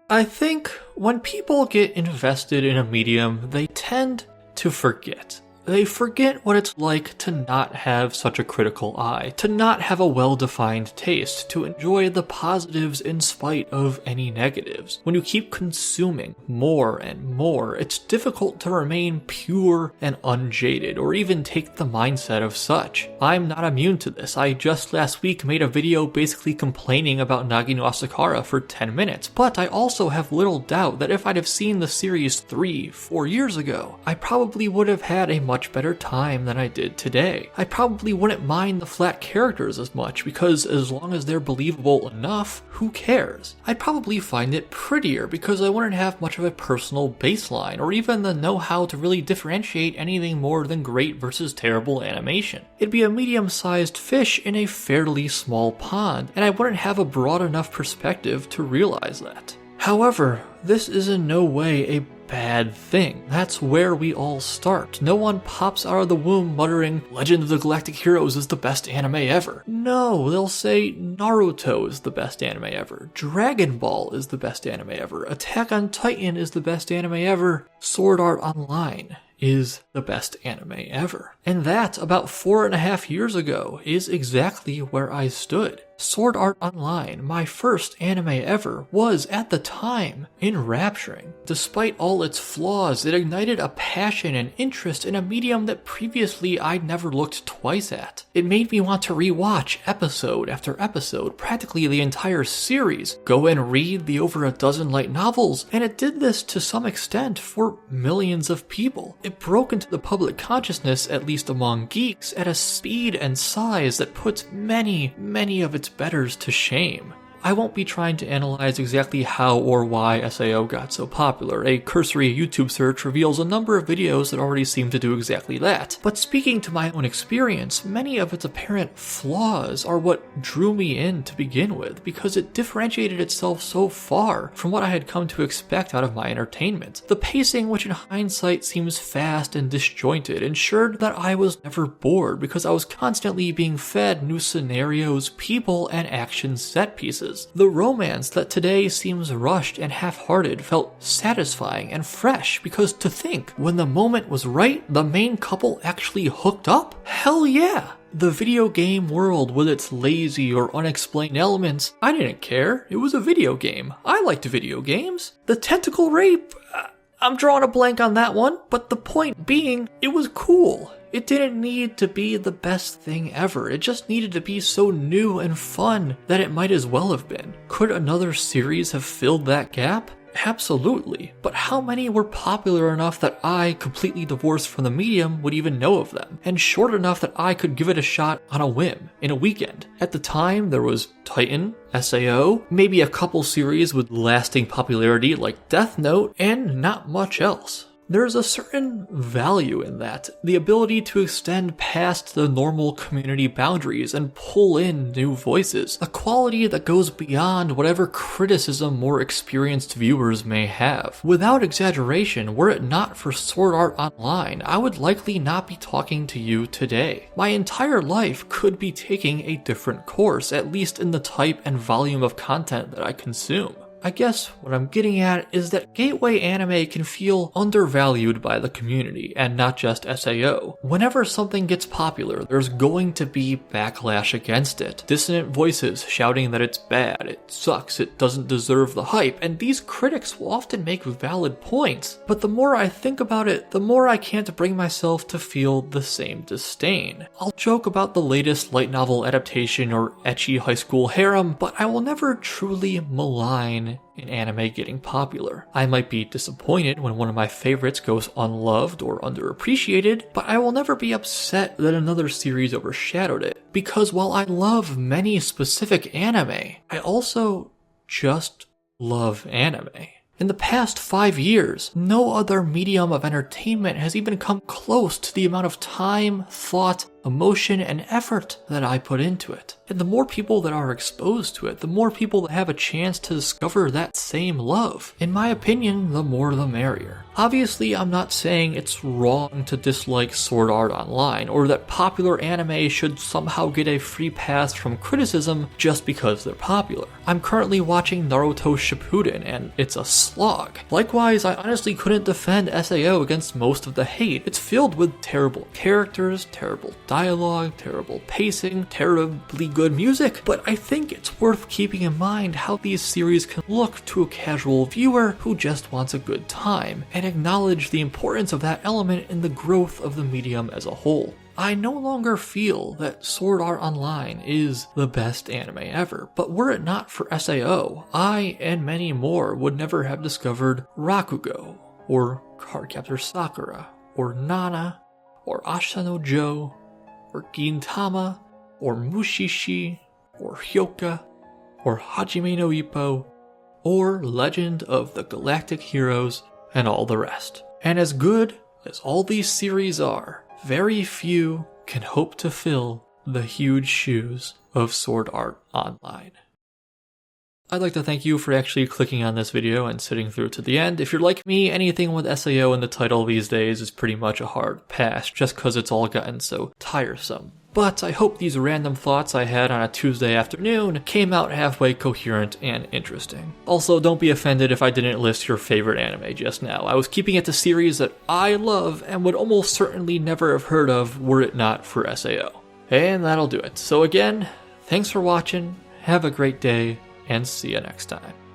I think when people get invested in a medium, they tend to forget. They forget what it's like to not have such a critical eye, to not have a well-defined taste, to enjoy the positives in spite of any negatives. When you keep consuming more and more, it's difficult to remain pure and unjaded, or even take the mindset of such. I'm not immune to this. I just last week made a video basically complaining about Nagi no Asakara for 10 minutes, but I also have little doubt that if I'd have seen the series 3-4 years ago, I probably would have had a much better time than I did today. I probably wouldn't mind the flat characters as much because as long as they're believable enough, who cares? I'd probably find it prettier because I wouldn't have much of a personal baseline or even the know-how to really differentiate anything more than great versus terrible animation. It'd be a medium-sized fish in a fairly small pond, and I wouldn't have a broad enough perspective to realize that. However, this is in no way a bad thing. That's where we all start. No one pops out of the womb muttering, Legend of the Galactic Heroes is the best anime ever. No, they'll say Naruto is the best anime ever. Dragon Ball is the best anime ever. Attack on Titan is the best anime ever. Sword Art Online is the best anime ever. And that, about 4.5 years ago, is exactly where I stood. Sword Art Online, my first anime ever, was, at the time, enrapturing. Despite all its flaws, it ignited a passion and interest in a medium that previously I'd never looked twice at. It made me want to rewatch episode after episode, practically the entire series, go and read the over a dozen light novels, and it did this to some extent for millions of people. It broke into the public consciousness, at least among geeks, at a speed and size that puts many of its betters to shame. I won't be trying to analyze exactly how or why SAO got so popular. A cursory YouTube search reveals a number of videos that already seem to do exactly that. But speaking to my own experience, many of its apparent flaws are what drew me in to begin with, because it differentiated itself so far from what I had come to expect out of my entertainment. The pacing, which in hindsight seems fast and disjointed, ensured that I was never bored because I was constantly being fed new scenarios, people, and action set pieces. The romance that today seems rushed and half-hearted felt satisfying and fresh because to think, when the moment was right, the main couple actually hooked up? Hell yeah! The video game world with its lazy or unexplained elements, I didn't care. It was a video game. I liked video games. The tentacle rape, I'm drawing a blank on that one, but the point being, it was cool. It didn't need to be the best thing ever, it just needed to be so new and fun that it might as well have been. Could another series have filled that gap? Absolutely, but how many were popular enough that I, completely divorced from the medium, would even know of them, and short enough that I could give it a shot on a whim, in a weekend? At the time, there was Titan, SAO, maybe a couple series with lasting popularity like Death Note, and not much else. There's a certain value in that, the ability to extend past the normal community boundaries and pull in new voices, a quality that goes beyond whatever criticism more experienced viewers may have. Without exaggeration, were it not for Sword Art Online, I would likely not be talking to you today. My entire life could be taking a different course, at least in the type and volume of content that I consume. I guess what I'm getting at is that gateway anime can feel undervalued by the community, and not just SAO. Whenever something gets popular, there's going to be backlash against it. Dissonant voices shouting that it's bad, it sucks, it doesn't deserve the hype, and these critics will often make valid points. But the more I think about it, the more I can't bring myself to feel the same disdain. I'll joke about the latest light novel adaptation or ecchi high school harem, but I will never truly malign in anime getting popular. I might be disappointed when one of my favorites goes unloved or underappreciated, but I will never be upset that another series overshadowed it, because while I love many specific anime, I also just love anime. In the past 5 years, no other medium of entertainment has even come close to the amount of time, thought, emotion, and effort that I put into it. And the more people that are exposed to it, the more people that have a chance to discover that same love. In my opinion, the more the merrier. Obviously, I'm not saying it's wrong to dislike Sword Art Online, or that popular anime should somehow get a free pass from criticism just because they're popular. I'm currently watching Naruto Shippuden, and it's a slog. Likewise, I honestly couldn't defend SAO against most of the hate. It's filled with terrible characters, terrible dialogue, terrible pacing, terribly good music, but I think it's worth keeping in mind how these series can look to a casual viewer who just wants a good time, and acknowledge the importance of that element in the growth of the medium as a whole. I no longer feel that Sword Art Online is the best anime ever, but were it not for SAO, I and many more would never have discovered Rakugo, or Cardcaptor Sakura, or Nana, or Ashita no Joe, or Gintama, or Mushishi, or Hyoka, or Hajime no Ippo, or Legend of the Galactic Heroes, and all the rest. And as good as all these series are, very few can hope to fill the huge shoes of Sword Art Online. I'd like to thank you for actually clicking on this video and sitting through to the end. If you're like me, anything with SAO in the title these days is pretty much a hard pass, just because it's all gotten so tiresome. But I hope these random thoughts I had on a Tuesday afternoon came out halfway coherent and interesting. Also, don't be offended if I didn't list your favorite anime just now. I was keeping it to series that I love and would almost certainly never have heard of were it not for SAO. And that'll do it. So again, thanks for watching, have a great day, and see you next time.